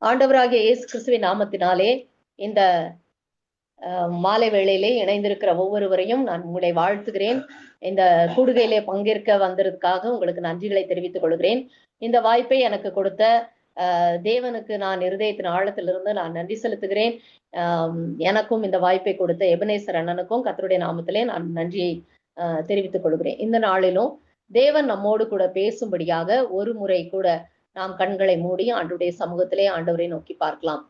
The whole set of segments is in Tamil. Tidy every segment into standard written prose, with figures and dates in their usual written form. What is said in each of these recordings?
ஆண்டவராகிய இயேசு கிறிஸ்துவின் நாமத்தினாலே இந்த மாலை வேளையிலே இணைந்திருக்கிற ஒவ்வொருவரையும் நான் உங்களை வாழ்த்துகிறேன். இந்த கூடுகையிலே பங்கேற்க வந்ததுக்காக உங்களுக்கு நன்றிகளை தெரிவித்துக் கொள்கிறேன். இந்த வாய்ப்பை எனக்கு கொடுத்த தேவனுக்கு நான் இருதயத்தின் ஆழத்திலிருந்து நான் நன்றி செலுத்துகிறேன். எனக்கும் இந்த வாய்ப்பை கொடுத்த எபனேசர் அண்ணனுக்கும் கர்த்தருடைய நாமத்திலே நான் நன்றியை தெரிவித்துக் கொள்கிறேன். இந்த நாளிலும் தேவன் நம்மோடு கூட பேசும்படியாக ஒரு முறை கூட நாம் கண்களை மூடி ஆண்டவருடைய சமூகத்திலே ஆண்டவரை நோக்கி பார்க்கலாம்.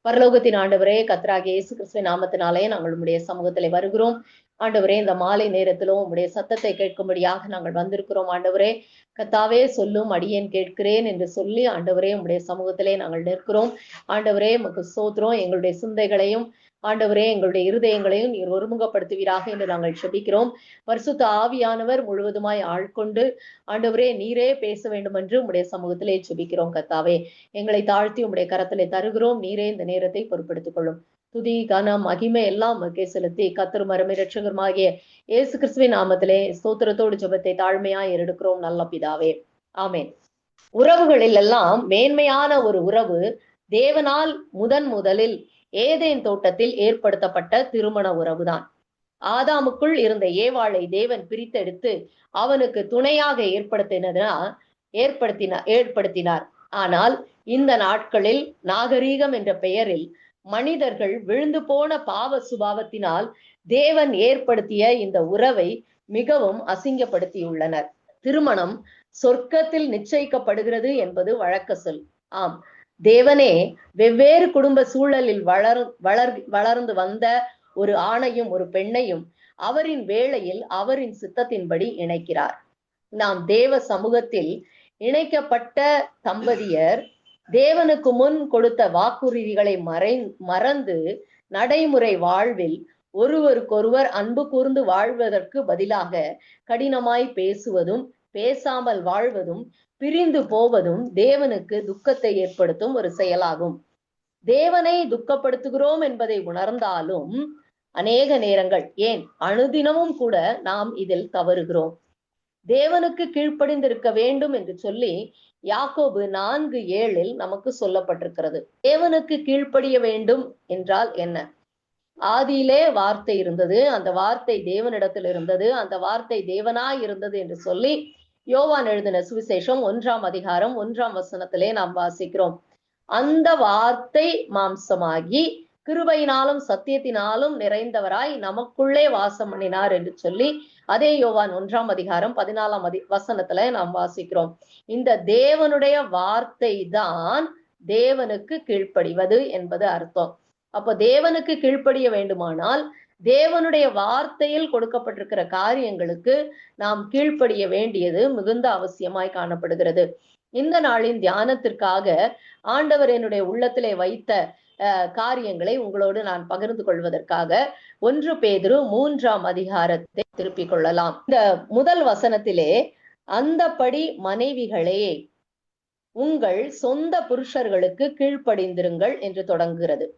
பரலோகத்தின் ஆண்டவரே, கர்த்தராகிய இயேசு கிறிஸ்துவின் நாமத்தினாலே நாங்கள் உம்முடைய சமூகத்திலே வருகிறோம். ஆண்டவரே, இந்த மாலை நேரத்திலும் உம்முடைய சத்தத்தை கேட்கும்படியாக நாங்கள் வந்திருக்கிறோம். ஆண்டவரே, கர்த்தாவே சொல்லும் அடியேன் கேட்கிறேன் என்று சொல்லி ஆண்டவரே உம்முடைய சமூகத்திலே நாங்கள் நிற்கிறோம். ஆண்டவரே உமக்கு ஸ்தோத்திரம். எங்களுடைய சிந்தைகளையும் ஆண்டவரே எங்களுடைய இருதயங்களையும் நீர் ஒருமுகப்படுத்துவீராக என்று நாங்கள் செபிக்கிறோம். பரிசுத்த ஆவியானவர் முழுவதுமாய் ஆட்கொண்டு ஆண்டவரே நீரே பேச வேண்டும் என்று உம்முடைய சமூகத்திலே செபிக்கிறோம். கர்த்தாவே, எங்களை தாழ்த்தி உம்முடைய கரத்திலே தருகிறோம். நீரே இந்த நேரத்தை பொறுப்பெடுத்துக் கொள்ளும். துதி கனம் மகிமை எல்லாம் உமக்கே செலுத்தி கர்த்தரும் அருமை இரட்சகருமாகிய இயேசு கிறிஸ்துவின் நாமத்திலே ஸ்தோத்திரத்தோடு ஜெபத்தை தாழ்மையாய் ஏறெடுக்கிறோம் நல்ல பிதாவே, ஆமென். உறவுகளில் எல்லாம் மேன்மையான ஒரு உறவு தேவனால் முதலில் ஏதேன் தோட்டத்தில் ஏற்படுத்தப்பட்ட திருமண உறவுதான். ஆதாமுக்குள் இருந்த ஏவாளை தேவன் பிரித்தெடுத்து அவனுக்கு துணையாக ஏற்படுத்தினார். ஆனால் இந்த நாட்களில் நாகரீகம் என்ற பெயரில் மனிதர்கள் விழுந்து போன பாவ சுபாவத்தினால் தேவன் ஏற்படுத்திய இந்த உறவை மிகவும் அசிங்கப்படுத்தியுள்ளனர். திருமணம் சொர்க்கத்தில் நிச்சயிக்கப்படுகிறது என்பது வழக்க சொல். ஆம், தேவனே வெவ்வேறு குடும்ப சூழலில் வளர்ந்து வந்த ஒரு ஆணையும் ஒரு பெண்ணையும் அவரின் வேளையில் அவரின் சித்தத்தின்படி இணைக்கிறார். நாம் தேவ சமூகத்தில் இணைக்கப்பட்ட தம்பதியர் தேவனுக்கு முன் கொடுத்த வாக்குறுதிகளை மறந்து நடைமுறை வாழ்வில் ஒருவருக்கொருவர் அன்பு கூர்ந்து வாழ்வதற்கு பதிலாக கடினமாய் பேசுவதும் பேசாமல் வாழ்வதும் பிரிந்து போவதும் தேவனுக்கு துக்கத்தை ஏற்படுத்தும் ஒரு செயலாகும். தேவனை துக்கப்படுத்துகிறோம் என்பதை உணர்ந்தாலும் அநேக நேரங்கள், ஏன் அனுதினமும் கூட நாம் இதில் தவறுகிறோம். தேவனுக்கு கீழ்ப்படிந்திருக்க வேண்டும் என்று சொல்லி யாக்கோபு 4:7 நமக்கு சொல்லப்பட்டிருக்கிறது. தேவனுக்கு கீழ்ப்படிய வேண்டும் என்றால் என்ன? ஆதியிலே வார்த்தை இருந்தது, அந்த வார்த்தை தேவனிடத்தில் இருந்தது, அந்த வார்த்தை தேவனாய் இருந்தது என்று சொல்லி யோவான் எழுதின சுவிசேஷம் 1ஆம் அதிகாரம் 1ஆம் வசனத்திலே நாம் வாசிக்கிறோம். அந்த வார்த்தை மாம்சமாகி கிருபையினாலும் சத்தியத்தினாலும் நிறைந்தவராய் நமக்குள்ளே வாசம் பண்ணினார் என்று சொல்லி அதே யோவான் 1ஆம் அதிகாரம் 14ஆம் வசனத்துல நாம் வாசிக்கிறோம். இந்த தேவனுடைய வார்த்தை தான் தேவனுக்கு கீழ்ப்படிவது என்பது அர்த்தம். அப்போ தேவனுக்கு கீழ்ப்படிய வேண்டுமானால் தேவனுடைய வார்த்தையில் கொடுக்கப்பட்டிருக்கிற காரியங்களுக்கு நாம் கீழ்ப்படிய வேண்டியது மிகுந்த அவசியமாய் காணப்படுகிறது. இந்த நாளின் தியானத்திற்காக ஆண்டவர் என்னுடைய உள்ளத்திலே வைத்த காரியங்களை உங்களோடு நான் பகிர்ந்து கொள்வதற்காக 1 பேதுரு 3ஆம் அதிகாரத்தை திருப்பிக் கொள்ளலாம். இந்த முதல் வசனத்திலே அந்தப்படி மனைவிகளே உங்கள் சொந்த புருஷர்களுக்கு கீழ்ப்படிந்திருங்கள் என்று தொடங்குகிறது.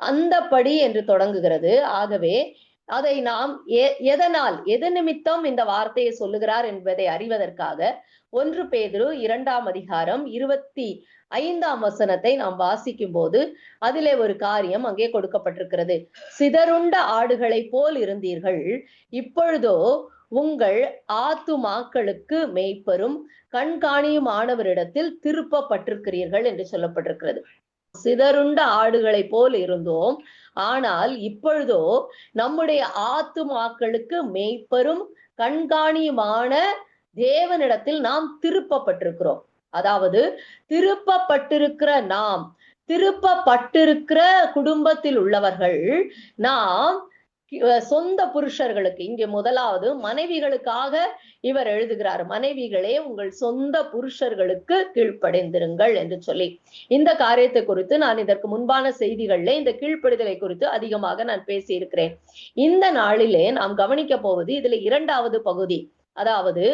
அந்தப்படி என்று தொடங்குகிறது. ஆகவே அதை நாம் எது நிமித்தம் இந்த வார்த்தையை சொல்லுகிறார் என்பதை அறிவதற்காக 1 பேதுரு 2ஆம் அதிகாரம் 25ஆம் வசனத்தை நாம் வாசிக்கும் போது அதிலே ஒரு காரியம் அங்கே கொடுக்கப்பட்டிருக்கிறது. சிதறுண்ட ஆடுகளை போல் இருந்தீர்கள், இப்பொழுதோ உங்கள் ஆத்துமாக்களுக்கு மேய்ப்பரும் கண்காணியுமானவரிடத்தில் திருப்பப்பட்டிருக்கிறீர்கள் என்று சொல்லப்பட்டிருக்கிறது. சிதறுண்ட ஆடுகளை போல் இருந்தோம், ஆனால் இப்பொழுதோ நம்முடைய ஆத்துமாக்களுக்கு மேய்ப்பரும் கண்காணியுமான தேவனிடத்தில் நாம் திருப்பப்பட்டிருக்கிறோம். அதாவது திருப்பப்பட்டிருக்கிற நாம், திருப்பப்பட்டிருக்கிற குடும்பத்தில் உள்ளவர்கள் நாம் சொந்த புருஷர்களுக்கு, இங்கே முதலாவது மனைவிகளுக்காக இவர் எழுதுகிறார். மனைவிகளே உங்கள் சொந்த புருஷர்களுக்கு கீழ்ப்படைந்திருங்கள் என்று சொல்லி இந்த காரியத்தை குறித்து நான் இதற்கு முன்பான செய்திகள்ல இந்த கீழ்ப்படிதலை குறித்து அதிகமாக நான் பேசி இருக்கிறேன். இந்த நாளிலே நாம் கவனிக்க போவது இதுல 2வது பகுதி. அதாவது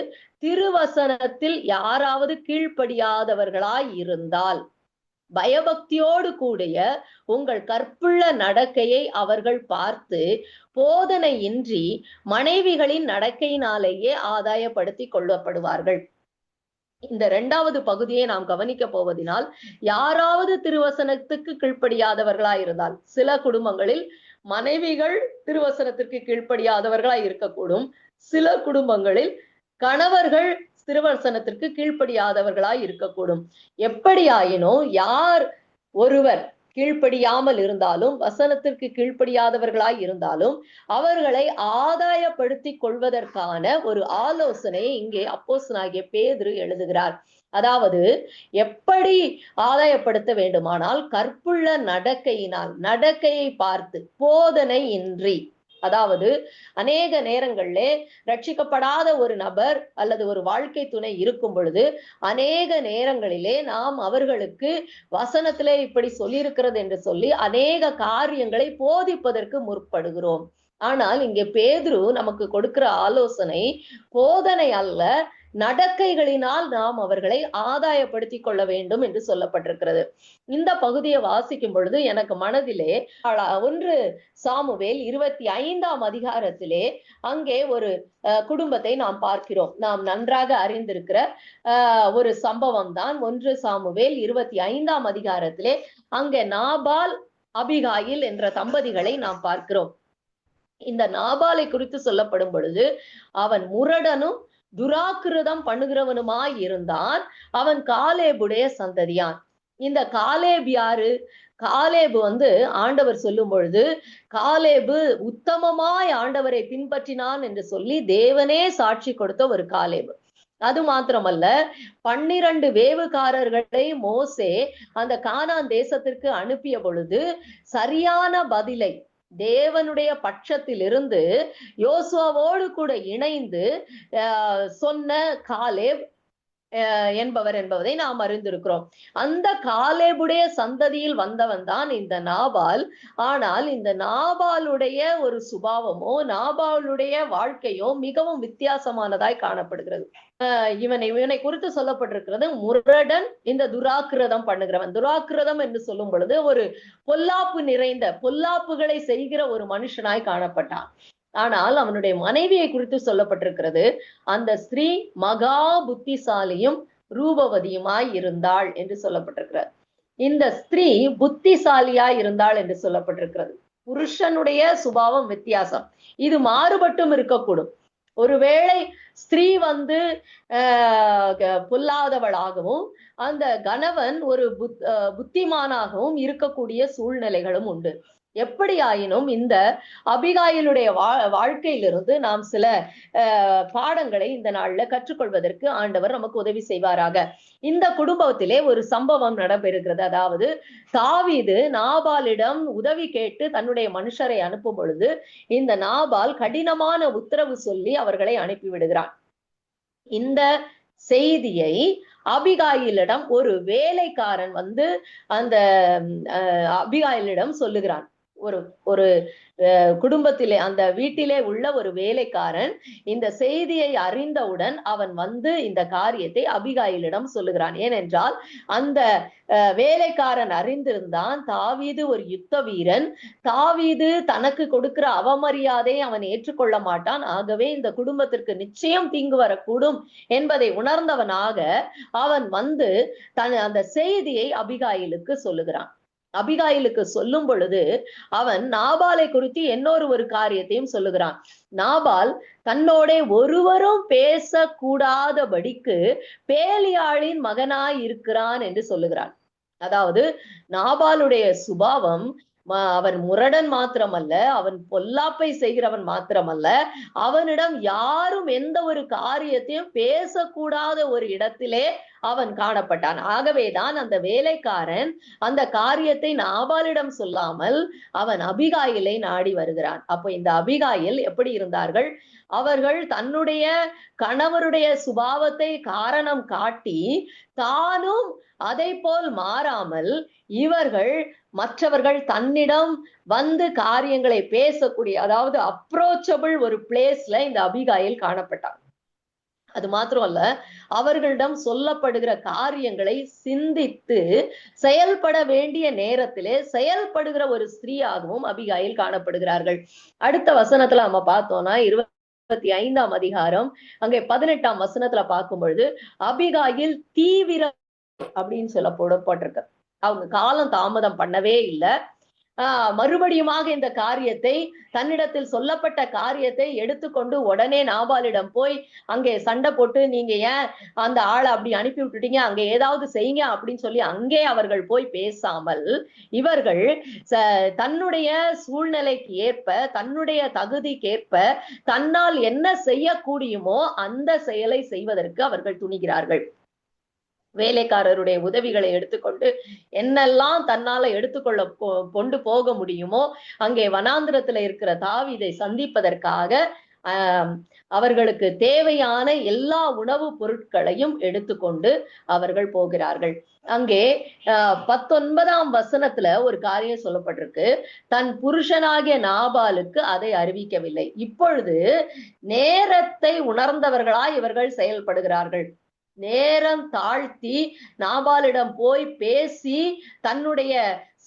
திருவசனத்தில் யாராவது கீழ்ப்படியாதவர்களாய் இருந்தால் பயபக்தியோடு கூடிய உங்கள் கற்புள்ள நடக்கையை அவர்கள் பார்த்து போதனையின்றி மனைவிகளின் நடக்கையினாலேயே ஆதாயப்படுத்தி கொள்ளப்படுவார்கள். இந்த இரண்டாவது பகுதியை நாம் கவனிக்க போவதினால், யாராவது திருவசனத்துக்கு கீழ்ப்படியாதவர்களாய் இருந்தால், சில குடும்பங்களில் மனைவிகள் திருவசனத்திற்கு கீழ்ப்படியாதவர்களாய் இருக்கக்கூடும். சில குடும்பங்களில் கணவர்கள் திருவசனத்திற்கு கீழ்ப்படியாதவர்களாய் இருக்கக்கூடும். எப்படியாயினும் யார் ஒருவர் கீழ்ப்படியாமல் இருந்தாலும், வசனத்திற்கு கீழ்ப்படியாதவர்களாய் இருந்தாலும், அவர்களை ஆதாயப்படுத்திக் கொள்வதற்கான ஒரு ஆலோசனையை இங்கே அப்போஸ்தலனாகிய பேதுரு எழுதுகிறார். அதாவது எப்படி ஆதாயப்படுத்த வேண்டுமானால், கற்புள்ள நடக்கையினால், நடக்கையை பார்த்து, போதனை இன்றி. அதாவது அநேக நேரங்களிலே ரட்சிக்கப்படாத ஒரு நபர் அல்லது ஒரு வாழ்க்கை துணை இருக்கும் பொழுது, அநேக நேரங்களிலே நாம் அவர்களுக்கு வசனத்திலே இப்படி சொல்லியிருக்கிறது என்று சொல்லி அநேக காரியங்களை போதிப்பதற்கு முற்படுகிறோம். ஆனால் இங்கே பேதுரு நமக்கு கொடுக்கிற ஆலோசனை போதனை அல்ல, நடக்கைகளினால் நாம் அவர்களை ஆதாயப்படுத்திக் கொள்ள வேண்டும் என்று சொல்லப்பட்டிருக்கிறது. இந்த பகுதியை வாசிக்கும் பொழுது எனக்கு மனதிலே 1 சாமுவேல் 25ஆம் அதிகாரத்திலே அங்கே ஒரு குடும்பத்தை நாம் பார்க்கிறோம். நாம் நன்றாக அறிந்திருக்கிற ஒரு சம்பவம் தான் 1 சாமுவேல் 25ஆம் அதிகாரத்திலே அங்கே நாபால் அபிகாயில் என்ற தம்பதிகளை நாம் பார்க்கிறோம். இந்த நாபாலை குறித்து சொல்லப்படும் பொழுது, அவன் முரடனும் துராக்கிருதம் பண்ணுகிறவனுமாய் இருந்தான். அவன் காலேபுடைய சந்ததியான். இந்த காலேப் யாரு? காலேபு ஆண்டவர் சொல்லும் பொழுது, காலேபு உத்தமமாய் ஆண்டவரை பின்பற்றினான் என்று சொல்லி தேவனே சாட்சி கொடுத்த ஒரு காலேபு. அது மாத்திரமல்ல, 12 வேவுகாரர்களை மோசே அந்த கானான் தேசத்திற்கு அனுப்பிய பொழுது சரியான பதிலை தேவனுடைய பட்சத்திலிருந்து யோசுவாவோடு கூட இணைந்து சொன்ன காலேப் என்பதை நாம் அறிந்திருக்கிறோம். அந்த காலேபுடைய சந்ததியில் வந்தவன் தான் இந்த நாபால். ஆனால் இந்த நாபாலுடைய ஒரு சுபாவமோ நாபாலுடைய வாழ்க்கையோ மிகவும் வித்தியாசமானதாய் காணப்படுகிறது. இவனை குறித்து சொல்லப்பட்டிருக்கிறது முரடன், இந்த துராக்கிரதம் பண்ணுகிறவன். துராக்கிரதம் என்று சொல்லும் பொழுது ஒரு பொல்லாப்பு நிறைந்த பொல்லாப்புகளை செய்கிற ஒரு மனுஷனாய் காணப்பட்டான். ஆனால் அவனுடைய மனைவியை குறித்து சொல்லப்பட்டிருக்கிறது, அந்த ஸ்திரீ மகா புத்திசாலியும் ரூபவதியுமாய் இருந்தாள் என்று சொல்லப்பட்டிருக்கிறது. இந்த ஸ்திரீ புத்திசாலியாய் இருந்தாள் என்று சொல்லப்பட்டிருக்கிறது. புருஷனுடைய சுபாவம் வித்தியாசம், இது மாறுபட்டும் இருக்கக்கூடும். ஒருவேளை ஸ்திரீ பொல்லாதவளாகவும் அந்த கணவன் ஒரு புத்திமானாகவும் இருக்கக்கூடிய சூழ்நிலைகளும் உண்டு. எப்படி ஆயினும் இந்த அபிகாயிலுடைய வாழ்க்கையிலிருந்து நாம் சில பாடங்களை இந்த நாள்ல கற்றுக்கொள்வதற்கு ஆண்டவர் நமக்கு உதவி செய்வாராக. இந்த குடும்பத்திலே ஒரு சம்பவம் நடைபெறுகிறது. அதாவது தாவீது நாபாலிடம் உதவி கேட்டு தன்னுடைய மனுஷரை அனுப்பும் பொழுது இந்த நாபால் கடினமான உத்தரவு சொல்லி அவர்களை அனுப்பிவிடுகிறான். இந்த செய்தியை அபிகாயிலிடம் ஒரு வேலைக்காரன் அந்த அபிகாயிலிடம் சொல்லுகிறான். ஒரு குடும்பத்திலே அந்த வீட்டிலே உள்ள ஒரு வேலைக்காரன் இந்த செய்தியை அறிந்தவுடன் அவன் இந்த காரியத்தை அபிகாயிலிடம் சொல்லுகிறான். ஏனென்றால் அந்த வேலைக்காரன் அறிந்திருந்தான் தாவீது ஒரு யுத்த வீரன், தாவீது தனக்கு கொடுக்கிற அவமரியாதை அவன் ஏற்றுக்கொள்ள மாட்டான், ஆகவே இந்த குடும்பத்திற்கு நிச்சயம் தீங்கு வரக்கூடும் என்பதை உணர்ந்தவனாக அவன் அந்த செய்தியை அபிகாயிலுக்கு சொல்லுகிறான். அபிகாயிலுக்கு சொல்லும் பொழுது அவன் நாபாலை குறித்து ஒரு காரியத்தையும் சொல்லுகிறான். நாபால் தன்னோட ஒருவரும் பேசக்கூடாதபடிக்கு பேலியாளின் மகனாய் இருக்கிறான் என்று சொல்லுகிறான். அதாவது நாபாலுடைய சுபாவம், அவன் முரடன் மாத்திரமல்ல, அவன் பொல்லாப்பை செய்கிறவன் மாத்திரமல்ல, அவனிடம் யாரும் எந்த ஒரு காரியத்தையும் பேசக்கூடாத ஒரு இடத்திலே அவன் காணப்பட்டான். ஆகவேதான் அந்த வேலைக்காரன் அந்த காரியத்தை நாபாலிடம் சொல்லாமல் அவன் அபிகாயிலை நாடி வருகிறான். அப்போ இந்த அபிகாயில் எப்படி இருந்தார்கள்? அவர்கள் தன்னுடைய கணவருடைய சுபாவத்தை காரணம் காட்டி தானும் அதை போல் மாறாமல் இவர்கள் மற்றவர்கள் தன்னிடம் காரியங்களை பேசக்கூடிய, அதாவது அப்ரோச்சபிள் ஒரு பிளேஸ்ல இந்த அபிகாயில் காணப்பட்டார். அது மாத்திரம் அல்ல, அவர்களிடம் சொல்லப்படுகிற காரியங்களை சிந்தித்து செயல்பட வேண்டிய நேரத்திலே செயல்படுகிற ஒரு ஸ்திரீயாகவும் அபிகாயில் காணப்படுகிறார்கள். அடுத்த வசனத்துல நம்ம பார்த்தோம்னா 25ஆம் அதிகாரம் அங்கே 18ஆம் வசனத்துல பார்க்கும் பொழுது அபிகாயில் தீவிர அப்படின்னு சொல்ல போடப்பட்டிருக்கு. அவங்க காலம் தாமதம் பண்ணவே இல்லை. மறுபடியுமாக இந்த காரியத்தை, தன்னிடத்தில் சொல்லப்பட்ட காரியத்தை எடுத்துக்கொண்டு உடனே நாபாலிடம் போய் அங்கே சண்டை போட்டு, நீங்க ஏன் அந்த ஆளை அப்படி அனுப்பி விட்டுட்டீங்க, அங்க ஏதாவது செய்யுங்க அப்படின்னு சொல்லி அங்கே அவர்கள் போய் பேசாமல், இவர்கள் தன்னுடைய சூழ்நிலைக்கு ஏற்ப, தன்னுடைய தகுதிக்கேற்ப தன்னால் என்ன செய்யக்கூடியுமோ அந்த செயலை செய்வதற்கு அவர்கள் துணிகிறார்கள். வேலைக்காரருடைய உதவிகளை எடுத்துக்கொண்டு என்னெல்லாம் தன்னால எடுத்துக்கொள்ள கொண்டு போக முடியுமோ அங்கே வனாந்திரத்துல இருக்கிற தாவீதை சந்திப்பதற்காக அவர்களுக்கு தேவையான எல்லா உணவுப் பொருட்களையும் எடுத்துக்கொண்டு அவர்கள் போகிறார்கள். அங்கே 19ஆம் வசனத்துல ஒரு காரியம் சொல்லப்பட்டிருக்கு. தன் புருஷனாகிய நாபாலுக்கு அதை அறிவிக்கவில்லை. இப்பொழுது நேரத்தை உணர்ந்தவர்களாய் இவர்கள் செயல்படுகிறார்கள். நேரம் தாழ்த்தி நாபாலிடம் போய் பேசி தன்னுடைய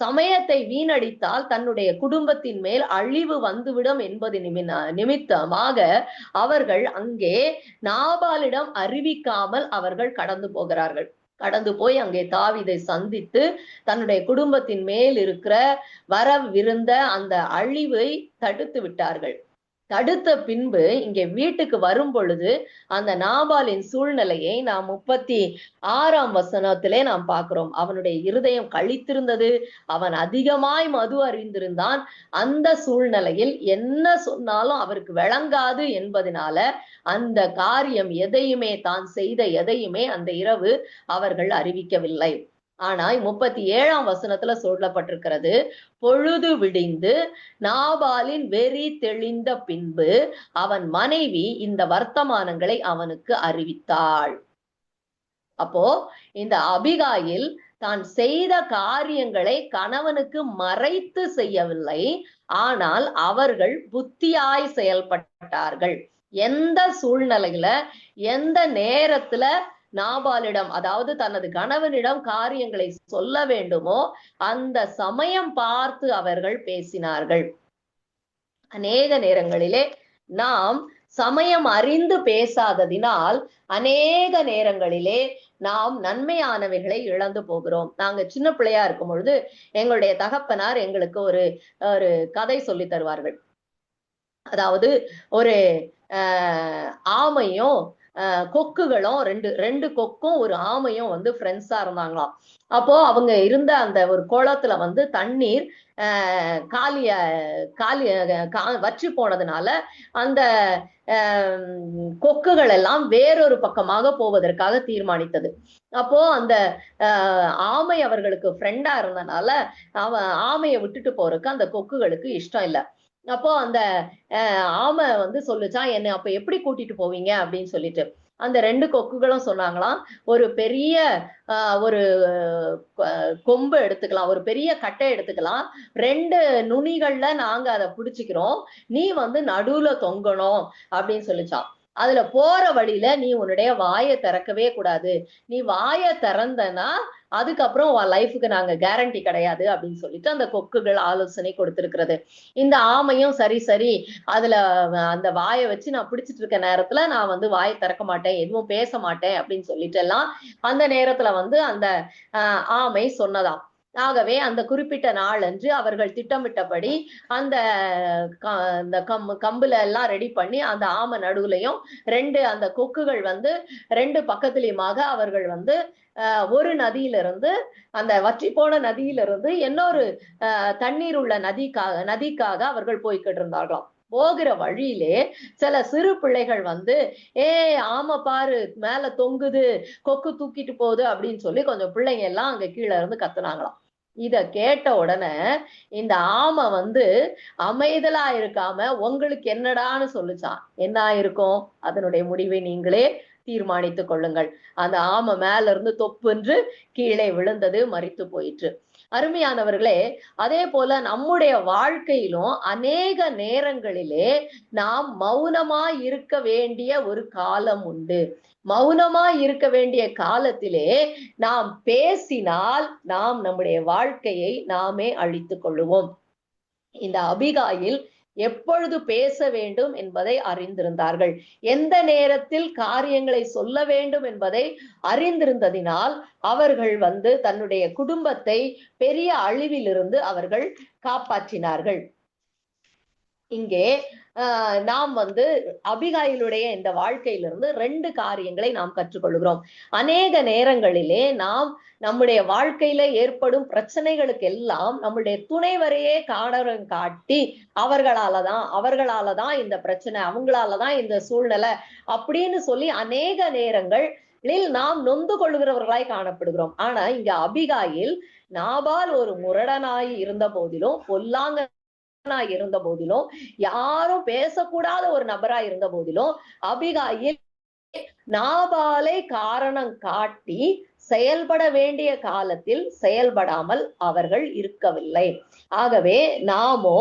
சமயத்தை வீணடித்தால் தன்னுடைய குடும்பத்தின் மேல் அழிவு வந்துவிடும் என்பது நிமித்தமாக அவர்கள் அங்கே நாபாலிடம் அறிவிக்காமல் அவர்கள் கடந்து போகிறார்கள். கடந்து போய் அங்கே தாவீதை சந்தித்து தன்னுடைய குடும்பத்தின் மேல் இருக்கிற வரவிருந்த அந்த அழிவை தடுத்து விட்டார்கள். தடுத்த பின்பு இங்கே வீட்டுக்கு வரும் பொழுது அந்த நாபாலின் சூழ்நிலையை நாம் 36ஆம் வசனத்திலே நாம் பார்க்கிறோம். அவனுடைய இருதயம் கழித்திருந்தது, அவன் அதிகமாய் மது அறிந்திருந்தான். அந்த சூழ்நிலையில் என்ன சொன்னாலும் அவருக்கு விளங்காது என்பதனால அந்த காரியம் எதையுமே, தான் செய்த எதையுமே அந்த இரவு அவர்கள் அறிவிக்கவில்லை. ஆனா 37ஆம் வசனத்துல சொல்லப்பட்டிருக்கிறது, பொழுது விடிந்து நாபாலின் வெறி தெளிந்த பின்பு அவன் மனைவி இந்த வர்த்தமானங்களை அவனுக்கு அறிவித்தாள். அப்போ இந்த அபிகாயில் தான் செய்த காரியங்களை கணவனுக்கு மறைத்து செய்யவில்லை, ஆனால் அவர்கள் புத்தியாய் செயல்பட்டார்கள். எந்த சூழ்நிலையில, எந்த நேரத்துல நாபாலிடம், அதாவது தனது கணவனிடம் காரியங்களை சொல்ல வேண்டுமோ அந்த சமயம் பார்த்து அவர்கள் பேசினார்கள். அநேக நேரங்களிலே நாம் சமயம் அறிந்து பேசாததினால் அநேக நேரங்களிலே நாம் நன்மையானவைகளை இழந்து போகிறோம். நாங்க சின்ன பிள்ளையா இருக்கும் பொழுது எங்களுடைய தகப்பனார் எங்களுக்கு ஒரு கதை சொல்லி தருவார்கள். அதாவது ஒரு ஆமையும் கொக்குகளும், ரெண்டு கொக்கும் ஒரு ஆமையும் ஃப்ரெண்ட்ஸா இருந்தாங்களாம். அப்போ அவங்க இருந்த அந்த ஒரு குளத்துல தண்ணீர் வற்றி போனதுனால அந்த கொக்குகள் எல்லாம் வேறொரு பக்கமாக போவதற்காக தீர்மானித்தது. அப்போ அந்த ஆமை அவர்களுக்கு ஃப்ரெண்டா இருந்தனால ஆமையை விட்டுட்டு போறதுக்கு அந்த கொக்குகளுக்கு இஷ்டம் இல்லை. அப்போ அந்த ஆமை சொல்லுச்சான், என்ன அப்ப எப்படி கூட்டிட்டு போவீங்க அப்படின்னு சொல்லிட்டு. அந்த ரெண்டு கொக்குகளும் சொன்னாங்களாம், ஒரு பெரிய ஒரு கொம்பு எடுத்துக்கலாம், ஒரு பெரிய கட்டை எடுத்துக்கலாம், 2 நுனிகள்ல நாங்க அதை பிடிச்சிக்கிறோம், நீ நடுவுல தொங்கணும் அப்படின்னு சொல்லிச்சான். அதுல போற வழியில நீ உன்னுடைய வாயை திறக்கவே கூடாது, நீ வாயை திறந்தனா அதுக்கப்புறம் உன் லைஃபுக்கு நாங்க கேரண்டி கிடையாது அப்படின்னு சொல்லிட்டு அந்த கொக்குகள் ஆலோசனை கொடுத்திருக்கிறது. இந்த ஆமையும் சரி அதுல அந்த வாயை வச்சு நான் பிடிச்சிட்டு இருக்க நேரத்துல நான் வாயை திறக்க மாட்டேன், எதுவும் பேச மாட்டேன் அப்படின்னு சொல்லிட்டு எல்லாம் அந்த நேரத்துல அந்த ஆமை சொன்னதாம். ஆகவே அந்த குறிப்பிட்ட நாள் அன்று அவர்கள் திட்டமிட்டபடி அந்த கம்புல எல்லாம் ரெடி பண்ணி அந்த ஆமை நடுவுலையும் அந்த கொக்குகள் 2 பக்கத்திலுமாக அவர்கள் ஒரு நதியிலிருந்து, அந்த வற்றி போன நதியிலிருந்து இன்னொரு தண்ணீர் உள்ள நதிக்காக அவர்கள் போய்கிட்டு இருந்தார்களாம். போகிற வழியிலே சில சிறு பிள்ளைகள் ஆமா பாரு மேல தொங்குது, கொக்கு தூக்கிட்டு போகுது அப்படின்னு சொல்லி கொஞ்சம் பிள்ளைங்க எல்லாம் அங்க கீழே இருந்து கத்துனாங்களாம். இத கேட்ட உடனே இந்த ஆமை அமைதலா இருக்காம உங்களுக்கு என்னடான்னு சொல்லுச்சான். என்ன இருக்கும், அதனுடைய முடிவை நீங்களே தீர்மானித்துக் கொள்ளுங்கள். அந்த ஆமை மேல இருந்து தொப்புன்று கீழே விழுந்தது, மரித்து போயிற்று. அருமையானவர்களே, அதே போல நம்முடைய வாழ்க்கையிலும் அநேக நேரங்களிலே நாம் மௌனமாய் இருக்க வேண்டிய ஒரு காலம் உண்டு. மௌனமாய் இருக்க வேண்டிய காலத்திலே நாம் பேசினால் நாம் நம்முடைய வாழ்க்கையை நாமே அழித்துக் கொள்ளுவோம். இந்த அபிகாயில் எப்பொழுது பேச வேண்டும் என்பதை அறிந்திருந்தார்கள். எந்த நேரத்தில் காரியங்களை சொல்ல வேண்டும் என்பதை அறிந்திருந்ததினால் அவர்கள் தன்னுடைய குடும்பத்தை பெரிய அழிவிலிருந்து அவர்கள் காப்பாற்றினார்கள். இங்கே நாம் அபிகாயிலுடைய இந்த வாழ்க்கையிலிருந்து 2 காரியங்களை நாம் கற்றுக்கொள்கிறோம். அநேக நேரங்களிலே நாம் நம்முடைய வாழ்க்கையில ஏற்படும் பிரச்சனைகளுக்கு எல்லாம் நம்முடைய துணைவரையே காரணம் காட்டி அவர்களாலதான் இந்த பிரச்சனை, அவங்களாலதான் இந்த சூழ்நிலை அப்படின்னு சொல்லி அநேக நேரங்களில் நாம் நொந்து கொள்கிறவர்களாய் காணப்படுகிறோம். ஆனா இங்க அபிகாயில் நாபால் ஒரு முரடனாய் இருந்த போதிலும், பொல்லாங்க இருந்த போதிலும், யாரும் பேசக்கூடாத ஒரு நபரா இருந்த போதிலும், அபிகாயில் நாபாலை காரணம் காட்டி செயல்பட வேண்டிய காலத்தில் செயல்படாமல் அவர்கள் இருக்கவில்லை. ஆகவே நாமோ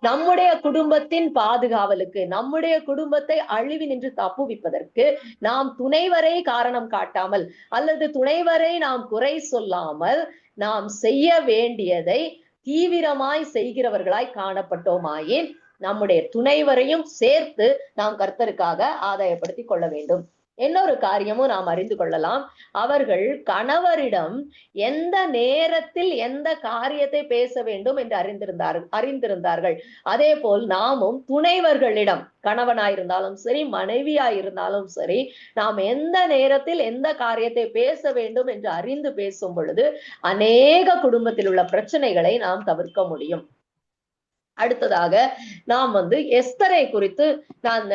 நம்முடைய குடும்பத்தின் பாதுகாவலுக்கு, நம்முடைய குடும்பத்தை அழிவினின்று தப்புவிப்பதற்கு நாம் துணைவரை காரணம் காட்டாமல் அல்லது துணைவரை நாம் குறை சொல்லாமல் நாம் செய்ய வேண்டியதை தீவிரமாய் செய்கிறவர்களாய் காணப்பட்டோமாயின் நம்முடைய துணைவரையும் சேர்த்து நாம் கர்த்தருக்காக ஆதாயப்படுத்திக் கொள்ள வேண்டும். இன்னொரு காரியமும் நாம் அறிந்து கொள்ளலாம். அவர்கள் கணவரிடம் எந்த நேரத்தில் எந்த காரியத்தை பேச வேண்டும் என்று அறிந்திருந்தார்கள். அதே போல் நாமும் துணைவர்களிடம், கணவனாயிருந்தாலும் சரி, மனைவியாயிருந்தாலும் சரி, நாம் எந்த நேரத்தில் எந்த காரியத்தை பேச வேண்டும் என்று அறிந்து பேசும் பொழுது அநேக குடும்பத்தில் உள்ள பிரச்சனைகளை நாம் தவிர்க்க முடியும். அடுத்ததாக நாம் எஸ்தரை குறித்து நான்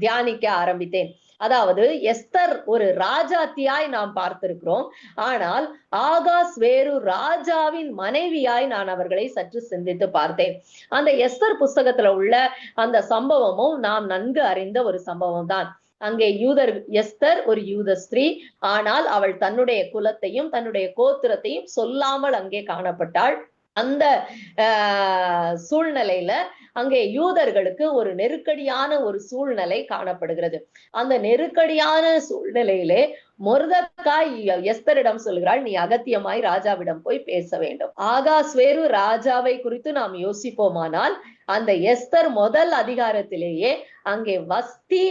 தியானிக்க ஆரம்பித்தேன். அதாவது எஸ்தர் ஒரு ராஜாத்தியாய் நாம் பார்த்திருக்கிறோம். ஆனால் ஆகாஸ்வேரு ராஜாவின் மனைவியாய் நான் அவர்களை சற்று சிந்தித்து பார்த்தேன். அந்த எஸ்தர் புஸ்தகத்துல உள்ள அந்த சம்பவமும் நாம் நன்கு அறிந்த ஒரு சம்பவம் தான். அங்கே எஸ்தர் ஒரு யூத ஸ்திரீ, ஆனால் அவள் தன்னுடைய குலத்தையும் தன்னுடைய கோத்திரத்தையும் சொல்லாமல் அங்கே காணப்பட்டாள். அந்த சூழ்நிலையில அங்கே யூதர்களுக்கு ஒரு நெருக்கடியான ஒரு சூழ்நிலை காணப்படுகிறது. அந்த நெருக்கடியான சூழ்நிலையிலே மொர்தெகாய் எஸ்தரிடம் சொல்கிறாள், நீ அகத்தியமாய் ராஜாவிடம் போய் பேச வேண்டும். ஆகாஸ்வேரு ராஜாவை குறித்து நாம் யோசிப்போமானால் அந்த எஸ்தர் முதல் அதிகாரத்திலேயே அங்கே வஸ்தி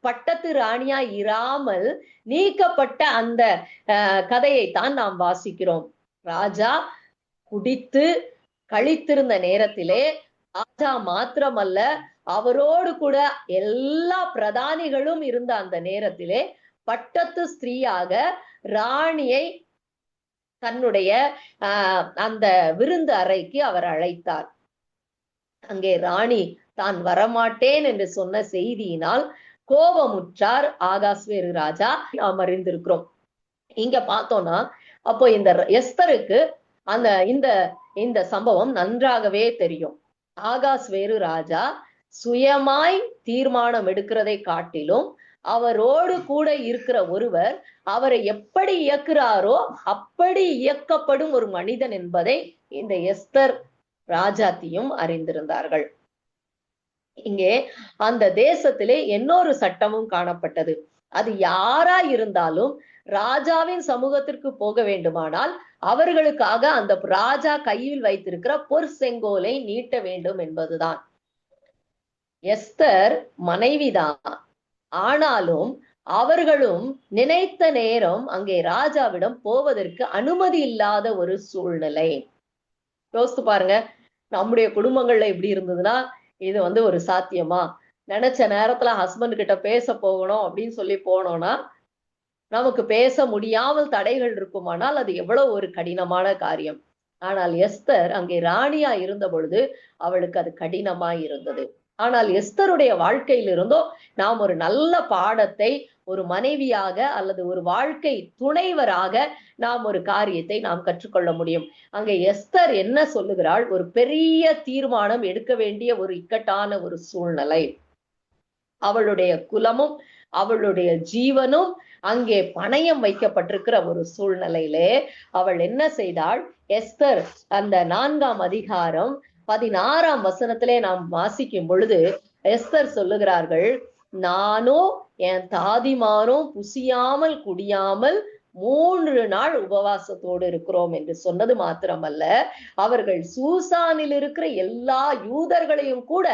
பட்டத்து ராணியா இராமல் நீக்கப்பட்ட அந்த கதையைத்தான் நாம் வாசிக்கிறோம். ராஜா குடித்து கழித்திருந்த நேரத்திலே ராஜா மாத்திரமல்ல, அவரோடு கூட எல்லா பிரதானிகளும் இருந்த அந்த நேரத்திலே பட்டத்து ஸ்திரீயாக ராணியை தன்னுடைய அந்த விருந்து அறைக்கு அவர் அழைத்தார். அங்கே ராணி தான் வரமாட்டேன் என்று சொன்ன செய்தியினால் கோபமுற்றார் ஆகாஸ்வேரு ராஜா. நாம் அறிந்திருக்கிறோம். இங்க பார்த்தோம்னா அப்போ இந்த எஸ்தருக்கு இந்த சம்பவம் நன்றாகவே தெரியும். ஆகாஸ்வேரு ராஜா சுயமாய் தீர்மானம் எடுக்கிறதை காட்டிலும் அவரோடு கூட இருக்கிற ஒருவர் அவரை எப்படி இயக்குறாரோ அப்படி இயக்கப்படும் ஒரு மனிதன் என்பதை இந்த எஸ்தர் ராஜாத்தியும் அறிந்திருந்தார்கள். இங்கே அந்த தேசத்திலே இன்னொரு சட்டமும் காணப்பட்டது. அது யாரா இருந்தாலும் ராஜாவின் சமூகத்திற்கு போக வேண்டுமானால் அவர்களுக்காக அந்த ராஜா கையில் வைத்திருக்கிற பொற்செங்கோலை நீட்ட வேண்டும் என்பதுதான். எஸ்தர் மனைவிதான், ஆனாலும் அவர்களும் நினைத்த நேரம் அங்கே ராஜாவிடம் போவதற்கு அனுமதி இல்லாத ஒரு சூழ்நிலை. யோசித்து பாருங்க, நம்முடைய குடும்பங்கள்ல இப்படி இருந்ததுன்னா இது ஒரு சாத்தியமா? நினைச்ச நேரத்துல ஹஸ்பண்ட் கிட்ட பேச போகணும் அப்படின்னு சொல்லி போனோம்னா நமக்கு பேச முடியாமல் தடைகள் இருக்குமானால் அது எவ்வளவு ஒரு கடினமான காரியம். ஆனால் எஸ்தர் அங்கே ராணியா இருந்த பொழுது அவளுக்கு அது கடினமாய் இருந்தது. ஆனால் எஸ்தருடைய வாழ்க்கையிலிருந்தோ நாம் ஒரு நல்ல பாடத்தை ஒரு மனைவியாக அல்லது ஒரு வாழ்க்கை துணைவராக நாம் ஒரு காரியத்தை நாம் கற்றுக்கொள்ள முடியும். அங்கே எஸ்தர் என்ன சொல்லுகிறாள்? ஒரு பெரிய தீர்மானம் எடுக்க வேண்டிய ஒரு இக்கட்டான ஒரு சூழ்நிலை. அவளுடைய குலமும் அவளுடைய ஜீவனும் அங்கே பணயம் வைக்கப்பட்டிருக்கிற ஒரு சூழ்நிலையிலே அவள் என்ன செய்தாள்? எஸ்தர் அந்த 4ஆம் அதிகாரம் 16ஆம் வசனத்திலே நாம் வாசிக்கும் பொழுது எஸ்தர் சொல்லுகிறார்கள், நானோ என் தாதிமாரும் புசியாமல் குடியாமல் 3 நாள் உபவாசத்தோடு இருக்கிறோம் என்று சொன்னது மாத்திரமல்ல, அவர்கள் சூசானில் இருக்கிற எல்லா யூதர்களையும் கூட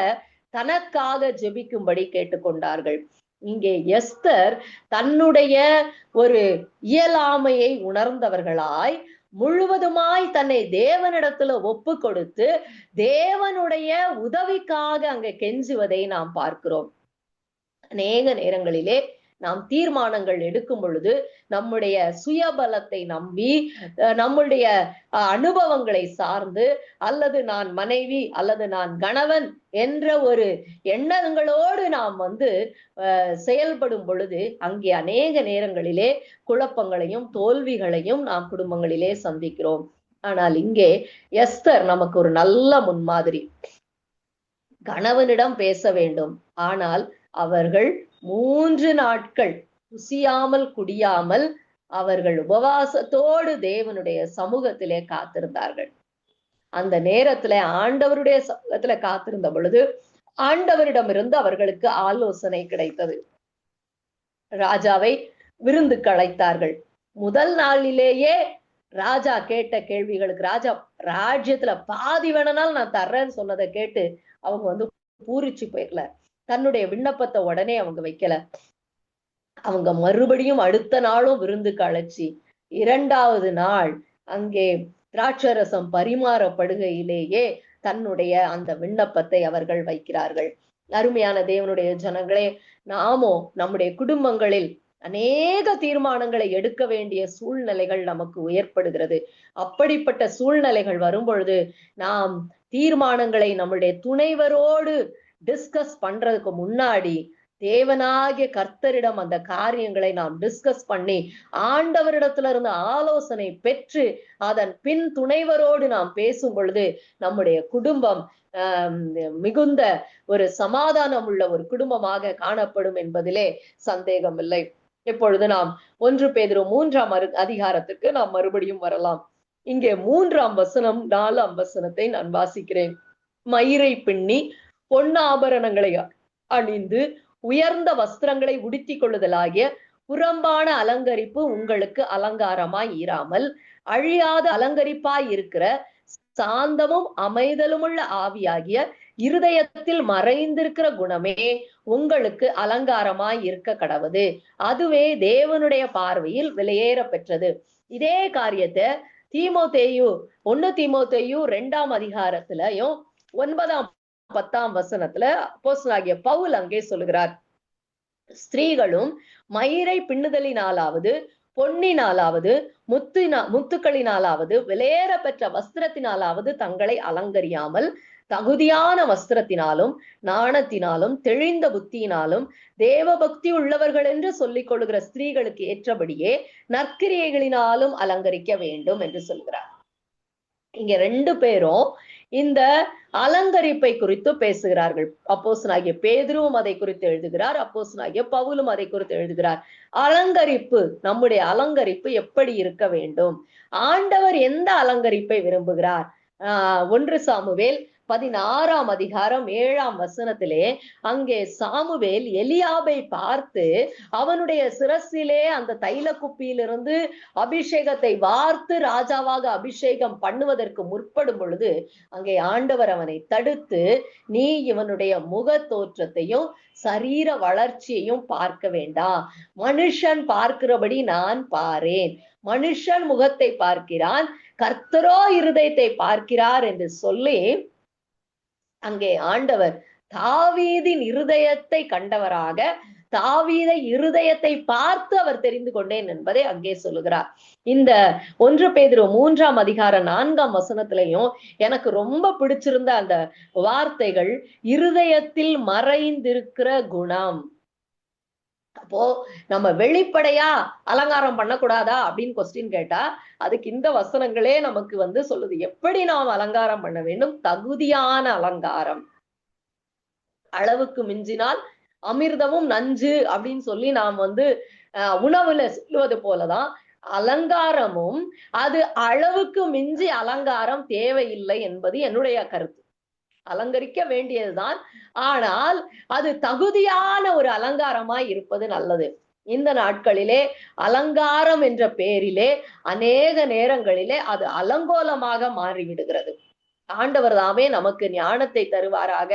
தனக்காக ஜெபிக்கும்படி கேட்டுக்கொண்டார்கள். இங்கே எஸ்தர் தன்னுடைய ஒரு இயலாமையை உணர்ந்தவர்களாய் முழுவதுமாய் தன்னை தேவனிடத்துல ஒப்பு கொடுத்து தேவனுடைய உதவிக்காக அங்க கெஞ்சுவதை நாம் பார்க்கிறோம். அநேக நேரங்களிலே நாம் தீர்மானங்கள் எடுக்கும் பொழுது நம்முடைய சுயபலத்தை நம்பி, நம்முடைய அனுபவங்களை சார்ந்து, அல்லது நான் மனைவி அல்லது நான் கணவன் என்ற ஒரு எண்ணங்களோடு நாம் செயல்படும் பொழுது அங்கே அநேக நேரங்களிலே குழப்பங்களையும் தோல்விகளையும் நாம் குடும்பங்களிலே சந்திக்கிறோம். ஆனால் இங்கே எஸ்தர் நமக்கு ஒரு நல்ல முன்மாதிரி. கணவனிடம் பேச வேண்டும், ஆனால் அவர்கள் 3 நாட்கள் புசியாமல் குடியாமல் அவர்கள் உபவாசத்தோடு தேவனுடைய சமூகத்திலே காத்திருந்தார்கள். அந்த நேரத்துல ஆண்டவருடைய சமூகத்துல காத்திருந்த பொழுது ஆண்டவரிடமிருந்து அவர்களுக்கு ஆலோசனை கிடைத்தது. ராஜாவை விருந்துக்கு அழைத்தார்கள். முதல் நாளிலேயே ராஜா கேட்ட கேள்விகளுக்கு, ராஜா ராஜ்யத்துல பாதி வேணும்னாலும் நான் தர்றேன்னு சொன்னதை கேட்டு அவங்க பூரிச்சு போயிடல. தன்னுடைய விண்ணப்பத்தை உடனே அவங்க வைக்கல. அவங்க மறுபடியும் அடுத்த நாளும் விருந்துக்கு அழைச்சி 2வது நாள் அங்கே திராட்சரசம் பரிமாறப்படுகையிலேயே தன்னுடைய அந்த விண்ணப்பத்தை அவர்கள் வைக்கிறார்கள். அருமையான தேவனுடைய ஜனங்களே, நாமோ நம்முடைய குடும்பங்களில் அநேக தீர்மானங்களை எடுக்க வேண்டிய சூழ்நிலைகள் நமக்கு ஏற்படுகிறது. அப்படிப்பட்ட சூழ்நிலைகள் வரும்பொழுது நாம் தீர்மானங்களை நம்முடைய துணைவரோடு டிஸ்கஸ் பண்றதுக்கு முன்னாடி தேவனாகிய கர்த்தரிடம் அந்த காரியங்களை நாம் டிஸ்கஸ் பண்ணி ஆண்டவரிடத்துல இருந்து ஆலோசனை பெற்று அதன் பின் துணைவரோடு நாம் பேசும் பொழுது நம்முடைய குடும்பம் மிகுந்த ஒரு சமாதானம் உள்ள ஒரு குடும்பமாக காணப்படும் என்பதிலே சந்தேகம் இல்லை. இப்பொழுது நாம் 1 பேதுரு 3ஆம் அதிகாரத்துக்கு நாம் மறுபடியும் வரலாம். இங்கே 3ஆம் வசனம் 4ஆம் வசனத்தை நான் வாசிக்கிறேன். மயிரை பின்னி பொன்னாபரணங்களை அணிந்து உயர்ந்த வஸ்திரங்களை உடுத்திக் கொள்ளுதலாகிய புறம்பான அலங்கரிப்பு உங்களுக்கு அலங்காரமாய் இராமல் அழியாத அலங்கரிப்பாய் இருக்கிற சாந்தமும் அமைதலுமுள்ள ஆவியாகிய இருதயத்தில் மறைந்திருக்கிற குணமே உங்களுக்கு அலங்காரமாய் இருக்க கடவுது. அதுவே தேவனுடைய பார்வையில் விலையேற பெற்றது. இதே காரியத்தை 1 தீமோத்தேயு 2ஆம் அதிகாரத்திலையும் 9ஆம் 10ஆம் வசனத்துல அப்போஸ்தலனாகிய பவுல் அங்கே சொல்லுகிறார். ஸ்திரீகளும் மயிரை பின்னுதலினாலாவது பொன்னினாலாவது முத்துக்களினாலாவது விலையேற பெற்ற வஸ்திரத்தினாலாவது தங்களை அலங்கரியாமல் தகுதியான வஸ்திரத்தினாலும் நாணத்தினாலும் தெளிந்த புத்தியினாலும் தேவ பக்தி உள்ளவர்கள் என்று சொல்லிக் கொள்ளுகிற ஸ்திரீகளுக்கு ஏற்றபடியே நற்கிரியைகளினாலும் அலங்கரிக்க வேண்டும் என்று சொல்கிறார். இங்க 2 பேரும் இந்த அலங்கரிப்பை குறித்து பேசுகிறார்கள். அப்போஸ்தலனாகிய பேதுருவும் அதை குறித்து எழுதுகிறார், அப்போஸ்தலனாகிய பவுலும் அதை குறித்து எழுதுகிறார். அலங்கரிப்பு, நம்முடைய அலங்கரிப்பு எப்படி இருக்க வேண்டும்? ஆண்டவர் எந்த அலங்கரிப்பை விரும்புகிறார்? 1 சாமுவேல் 16ஆம் அதிகாரம் 7ஆம் வசனத்திலே அங்கே சாமுவேல் எலியாபை பார்த்து அவனுடைய சிரசிலே அந்த தைல குப்பியிலிருந்து அபிஷேகத்தை வார்த்து ராஜாவாக அபிஷேகம் பண்ணுவதற்கு முற்படும் பொழுது அங்கே ஆண்டவர் அவனை தடுத்து, நீ இவனுடைய முக தோற்றத்தையும் சரீர வளர்ச்சியையும் பார்க்க வேண்டாம், மனுஷன் பார்க்கிறபடி நான் பாரேன், மனுஷன் முகத்தை பார்க்கிறான், கர்த்தரோ இருதயத்தை பார்க்கிறார் என்று சொல்லி அங்கே ஆண்டவர் தாவீதின் இருதயத்தை கண்டவராக தாவீதை இருதயத்தை பார்த்து அவர் தெரிந்து கொண்டேன் என்பதை அங்கே சொல்லுகிறார். இந்த 1 பேதுரு 3ஆம் அதிகாரம் 4ஆம் வசனத்திலையும் எனக்கு ரொம்ப பிடிச்சிருந்த அந்த வார்த்தைகள், இருதயத்தில் மறைந்திருக்கிற குணம். அப்போ நம்ம வெளிப்படையா அலங்காரம் பண்ணக்கூடாதா அப்படின்னு கொஸ்டின் கேட்டா அதுக்கு இந்த வசனங்களே நமக்கு சொல்லுது எப்படி நாம் அலங்காரம் பண்ண வேண்டும். தகுதியான அலங்காரம். அளவுக்கு மிஞ்சினால் அமிர்தமும் நஞ்சு அப்படின்னு சொல்லி நாம் உணவுல சொல்லுவது போலதான் அலங்காரமும், அது அளவுக்கு மிஞ்சி அலங்காரம் தேவையில்லை என்பது என்னுடைய கருத்து. அலங்கரிக்க வேண்டியதுதான், ஆனால் அது தகுதியான ஒரு அலங்காரமாய் இருப்பது நல்லது. இந்த நாட்களிலே அலங்காரம் என்ற பெயரிலே அநேக நேரங்களிலே அது அலங்கோலமாக மாறிவிடுகிறது. ஆண்டவர் தாமே நமக்கு ஞானத்தை தருவாராக.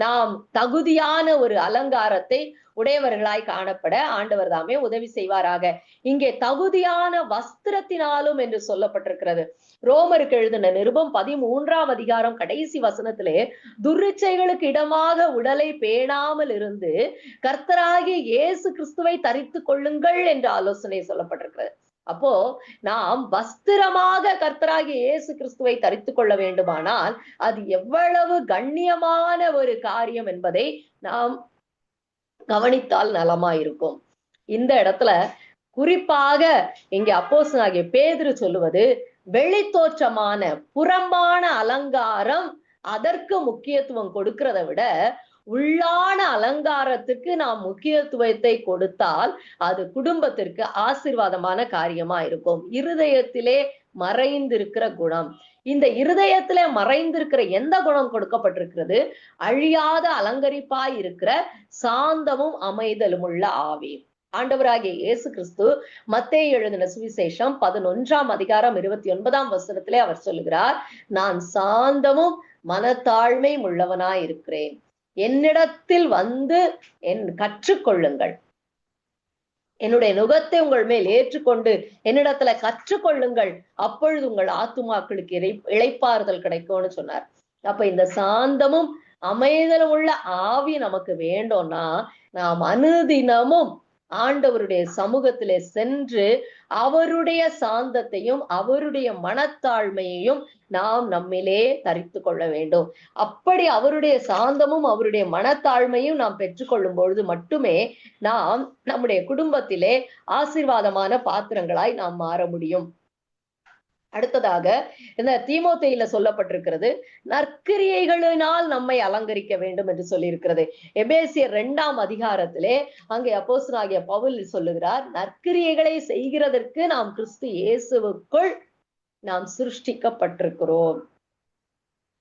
நாம் தகுதியான ஒரு அலங்காரத்தை உடையவர்களாய் காணப்பட ஆண்டவர் தாமே உதவி செய்வாராக. இங்கே தகுதியான வஸ்திரத்தினாலும் என்று சொல்லப்பட்டிருக்கிறது. ரோமருக்கு எழுதின நிருபம் 13ஆம் அதிகாரம் கடைசி வசனத்திலே, துர்ச்சைகளுக்கு இடமாக உடலை பேணாமல் இருந்து கர்த்தராகிய இயேசு கிறிஸ்துவை தரித்து கொள்ளுங்கள் என்ற ஆலோசனை சொல்லப்பட்டிருக்கிறது. அப்போ நாம் வஸ்திரமாக கர்த்தராகிய இயேசு கிறிஸ்துவை தரித்து கொள்ள வேண்டுமானால் அது எவ்வளவு கண்ணியமான ஒரு காரியம் என்பதை நாம் கவனித்தால் நலமாயிருக்கும். இந்த இடத்துல குறிப்பாக இங்க அப்போஸ்தலனாகிய பேதுரு சொல்லுவது, வெளித்தோற்றமான புறம்பான அலங்காரம் அதற்கு முக்கியத்துவம் கொடுக்கிறத விட உள்ளான அலங்காரத்துக்கு நாம் முக்கியத்துவத்தை கொடுத்தால் அது குடும்பத்திற்கு ஆசீர்வாதமான காரியமா இருக்கும். இருதயத்திலே மறைந்திருக்கிற குணம், இந்த இருதயத்திலே மறைந்திருக்கிற எந்த குணம் கொடுக்கப்பட்டிருக்கிறது? அழியாத அலங்கரிப்பாய் இருக்கிற சாந்தமும் அமைதலும் உள்ள ஆவி. ஆண்டவராகிய இயேசு கிறிஸ்து மத்தேயு எழுதின சுவிசேஷம் 11ஆம் அதிகாரம் 29ஆம் வசனத்திலே அவர் சொல்லுகிறார், நான் சாந்தமும் மனத்தாழ்மையும் உள்ளவனாய் இருக்கிறேன், என்னிடத்தில் வந்து கற்றுக்கொள்ளுங்கள், என்னுடைய நுகத்தை உங்கள் மேல் ஏற்றுக்கொண்டு என்னிடத்துல கற்றுக்கொள்ளுங்கள், அப்பொழுது உங்கள் ஆத்துமாக்களுக்கு இளைப்பாறுதல் கிடைக்கும்னு சொன்னார். அப்ப இந்த சாந்தமும் அமைதலும் உள்ள ஆவி நமக்கு வேண்டும்னா நாம் அனுதினமும் ஆண்டவருடைய சமூகத்திலே சென்று அவருடைய சாந்தத்தையும் அவருடைய மனத்தாழ்மையையும் நாம் நம்மிலே தரித்து கொள்ள வேண்டும். அப்படி அவருடைய சாந்தமும் அவருடைய மனத்தாழ்மையும் நாம் பெற்றுக்கொள்ளும் பொழுது மட்டுமே நாம் நம்முடைய குடும்பத்திலே ஆசீர்வாதமான பாத்திரங்களாய் நாம் மாற முடியும். அடுத்ததாக இந்த தீமோத்தேயில சொல்லப்பட்டிருக்கிறது, நற்கிரியைகளினால் நம்மை அலங்கரிக்க வேண்டும் என்று சொல்லியிருக்கிறது. எபேசியர் 2ஆம் அதிகாரத்திலே அங்கே அப்போஸ்தலனாகிய பவுல் சொல்லுகிறார், நற்கிரியைகளை செய்கிறதற்கு நாம் கிறிஸ்து இயேசுவுக்குள் நாம் சிருஷ்டிக்கப்பட்டிருக்கிறோம்.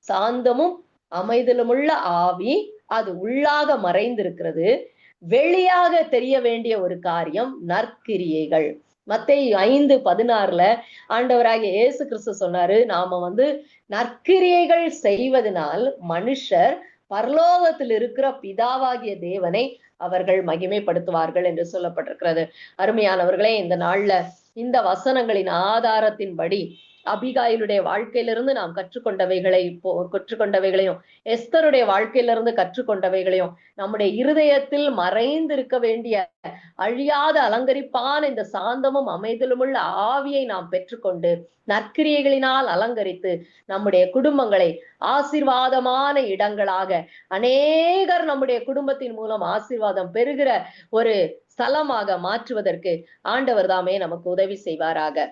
சாந்தமும் அமைதலுமுள்ள ஆவி அது உள்ளாக மறைந்திருக்கிறது. வெளியாக தெரிய வேண்டிய ஒரு காரியம் நற்கிரியைகள். மத்தேயு 5:16 ஆண்டவராகிய இயேசு கிறிஸ்து சொன்னாரு, நாம நற்கிரியைகள் செய்வதனால் மனுஷர் பரலோகத்தில் இருக்கிற பிதாவாகிய தேவனை அவர்கள் மகிமைப்படுத்துவார்கள் என்று சொல்லப்பட்டிருக்கிறது. அருமையானவர்களே, இந்த நாள்ல இந்த வசனங்களின் ஆதாரத்தின்படி அபிகாயிலுடைய வாழ்க்கையிலிருந்து நாம் கற்றுக்கொண்டவைகளையும் எஸ்தருடைய வாழ்க்கையிலிருந்து கற்றுக்கொண்டவைகளையும் நம்முடைய இருதயத்தில் மறைந்திருக்க வேண்டிய அழியாத அலங்கரிப்பான இந்த சாந்தமும் அமைதலுமுள்ள ஆவியை நாம் பெற்றுக்கொண்டு நற்கிரியைகளினால் அலங்கரித்து நம்முடைய குடும்பங்களை ஆசீர்வாதமான இடங்களாக, அநேகர் நம்முடைய குடும்பத்தின் மூலம் ஆசீர்வாதம் பெறுகிற ஒரு ஸ்தலமாக மாற்றுவதற்கு ஆண்டவர் தாமே நமக்கு உதவி செய்வாராக.